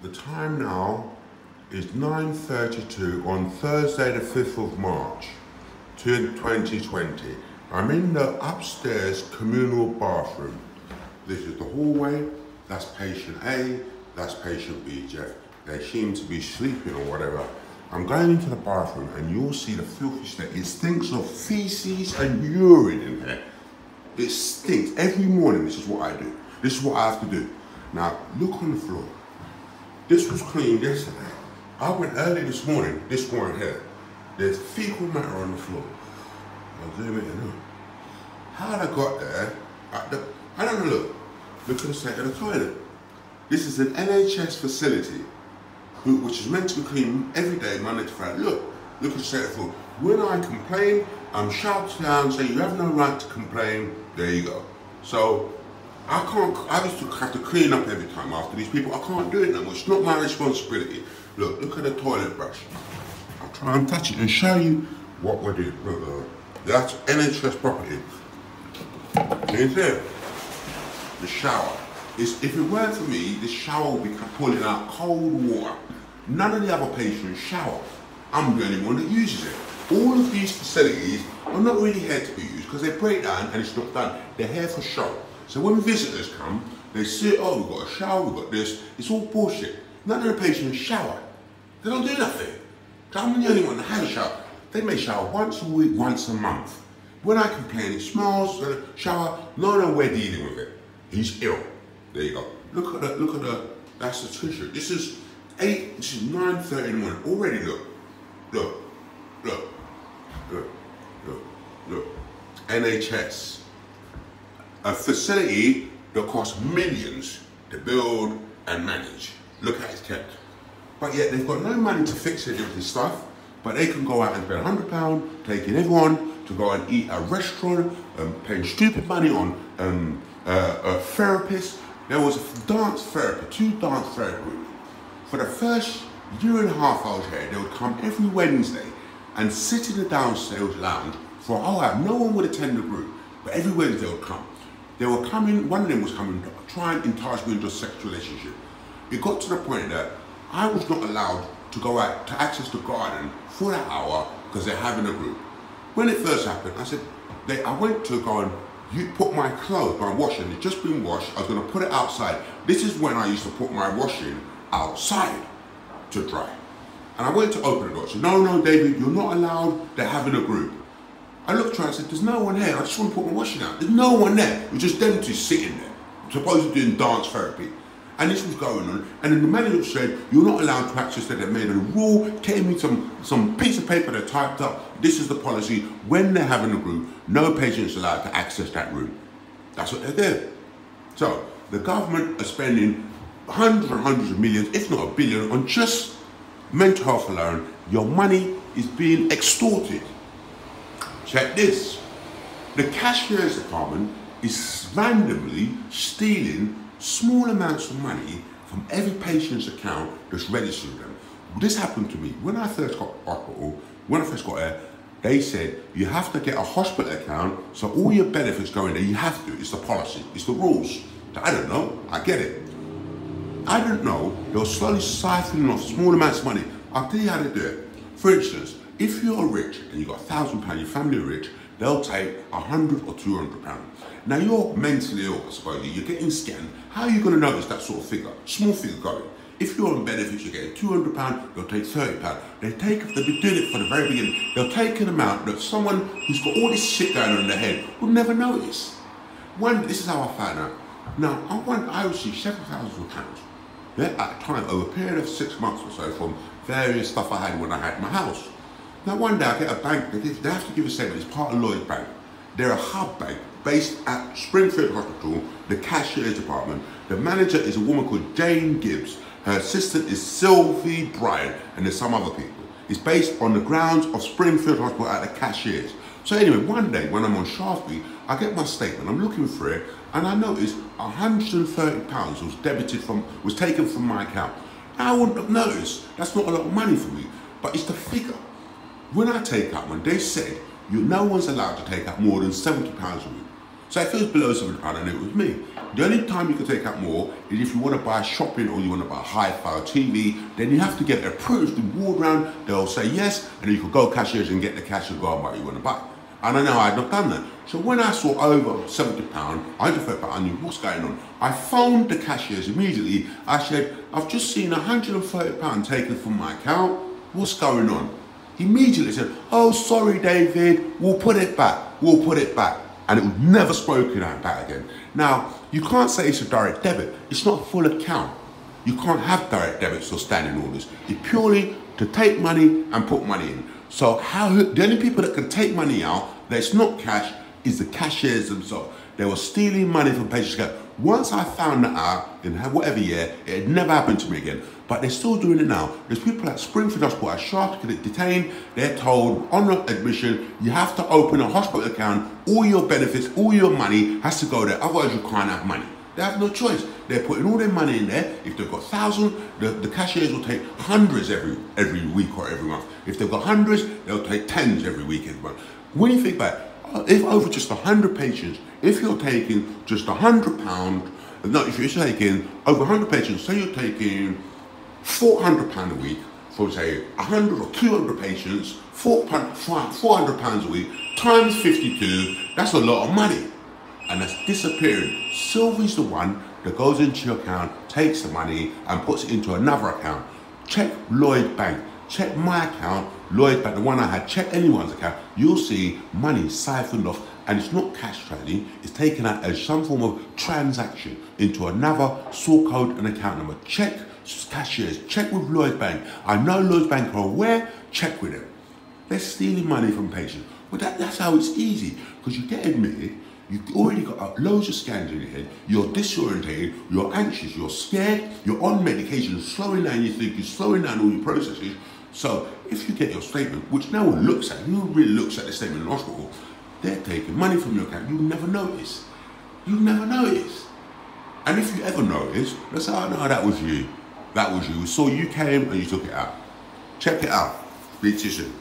The time now is 9:32 on Thursday the 5th of March 2020. I'm in the upstairs communal bathroom. This is the hallway, that's patient A, that's patient B, Jeff. They seem to be sleeping or whatever. I'm going into the bathroom and you'll see the filthy state. It stinks of feces and urine in here. It stinks. Every morning this is what I do. This is what I have to do. Now, look on the floor. This was cleaned yesterday. I went early this morning, this one here. There's fecal matter on the floor. I'll zoom it in. How I got there, I don't know, look at the state of the toilet. This is an NHS facility, which is meant to be cleaned every day, Monday to Friday. Look at the state of the floor. When I complain, I'm shouted down, saying you have no right to complain. There you go. So, I used to have to clean up every time after these people. I can't do it no more. It's not my responsibility. Look at the toilet brush. I'll try and touch it and show you what we're doing. Look, that's NHS property. You see it? The shower. If it weren't for me, the shower would be pulling out cold water. None of the other patients shower. I'm the only one that uses it. All of these facilities are not really here to be used because they break down and it's not done. They're here for show. So when visitors come, they say, oh, we've got a shower, we've got this. It's all bullshit. None of the patients shower. They don't do nothing. I'm the only one that has a shower. They may shower once a week, once a month. When I complain, it smells, shower, no, we're dealing with it. He's ill. There you go. Look at the, that's the tissue. This is 9:30 in the morning. Already look. NHS. A facility that costs millions to build and manage. Look how it's kept. But yet they've got no money to fix it with this stuff, but they can go out and spend £100 taking everyone to go and eat at a restaurant, paying stupid money on a therapist. There was a dance therapy, 2 dance therapists. For the first year and a half I was here, they would come every Wednesday and sit in the downstairs lounge for a whole hour. No one would attend the group, but every Wednesday they would come. They were coming, one of them was coming to try and entice me into a sexual relationship. It got to the point that I was not allowed to go out to access the garden for that hour because they're having a group. When it first happened, I went to go and put my clothes, my washing, it's just been washed, I was going to put it outside. This is when I used to put my washing outside to dry. And I went to open the door. I said, no, David, you're not allowed, they're having a group. I looked around and said, there's no one here, I just want to put my washing out. There's no one there, it's just them two sitting there, supposedly doing dance therapy. And this was going on, and then the manager said, you're not allowed to access that. They made a rule, came me some piece of paper that typed up, this is the policy, when they're having a group, no patient's allowed to access that room. That's what they did. So, the government are spending hundreds and hundreds of millions, if not a billion, on just mental health alone. Your money is being extorted. Check this. The cashier's department is randomly stealing small amounts of money from every patient's account that's registered them. This happened to me. When I first got hospital, when I first got there, they said you have to get a hospital account, so all your benefits go in there. You have to. It's the policy. It's the rules. I don't know. I get it. I don't know. They're slowly siphoning off small amounts of money. I'll tell you how to do it. For instance, if you're rich and you've got £1,000, your family are rich, they'll take £100 or £200. Now you're mentally ill, I suppose, you're getting scanned. How are you going to notice that sort of figure? Small figure going. If you're on benefits, you're getting £200, they'll take £30. They've been doing it from the very beginning. They'll take an amount that someone who's got all this shit going on in their head would never notice. This is how I found out. Now, I received £7,000. Yeah, at a time, over a period of 6 months or so, from various stuff I had when I had my house. Now one day I get a bank, they have to give a statement, it's part of Lloyds Bank. They're a hub bank based at Springfield Hospital, the cashier's department. The manager is a woman called Jane Gibbs. Her assistant is Sylvie Bryan, and there's some other people. It's based on the grounds of Springfield Hospital at the cashiers. So anyway, one day when I'm on Shaftesbury, I get my statement, I'm looking for it, and I noticed £130 was taken from my account. Now, I wouldn't have noticed, that's not a lot of money for me, but it's the figure. When I take out one, they said no one's allowed to take out more than £70 a week. So if it was below £7 and it was me, the only time you can take out more is if you want to buy shopping or you want to buy a hi-fi TV, then you have to get it approved and ward round, they'll say yes, and then you can go cashiers and get the cash and go and buy what you want to buy. And I know I had not done that. So when I saw over £70, I just felt I knew what's going on. I phoned the cashiers immediately. I said, I've just seen £130 taken from my account. What's going on? Immediately said, oh, sorry, David, we'll put it back. We'll put it back. And it was never spoken about again. Now, you can't say it's a direct debit. It's not a full account. You can't have direct debits or standing orders. It's purely to take money and put money in. So the only people that can take money out that's not cash is the cashiers themselves. They were stealing money from patients' account. Once I found that out in whatever year, it had never happened to me again. But they're still doing it now. There's people at Springfield Hospital at Sharp get detained. They're told on admission, you have to open a hospital account. All your benefits, all your money has to go there. Otherwise, you can't have money. They have no choice. They're putting all their money in there. If they've got thousands, the cashiers will take hundreds every week or every month. If they've got hundreds, they'll take tens every week, every month. When you think about it, if over just 100 patients, if you're taking just £100, no, if you're taking over 100 patients, say you're taking £400 a week for say 100 or 200 patients, £400 a week times 52, that's a lot of money. And that's disappearing. Sylvie's the one that goes into your account, takes the money and puts it into another account. Check Lloyd Bank, check my account, Lloyd Bank, the one I had, check anyone's account. You'll see money siphoned off, and it's not cash trading, it's taken out as some form of transaction into another sort code and account number. Check cashiers, check with Lloyd Bank. I know Lloyd Bank are aware, check with them. They're stealing money from patients. But that's how it's easy, because you get admitted, you've already got loads of scans in your head, you're disorientated, you're anxious, you're scared, you're on medication, slowing down your thinking, slowing down all your processes. So if you get your statement, which no one looks at, who really looks at the statement in the hospital, they're taking money from your account, you'll never notice. You'll never notice. And if you ever notice, let's say, oh no, that was you. That was you. We saw you came and you took it out. Check it out. Speak to you soon.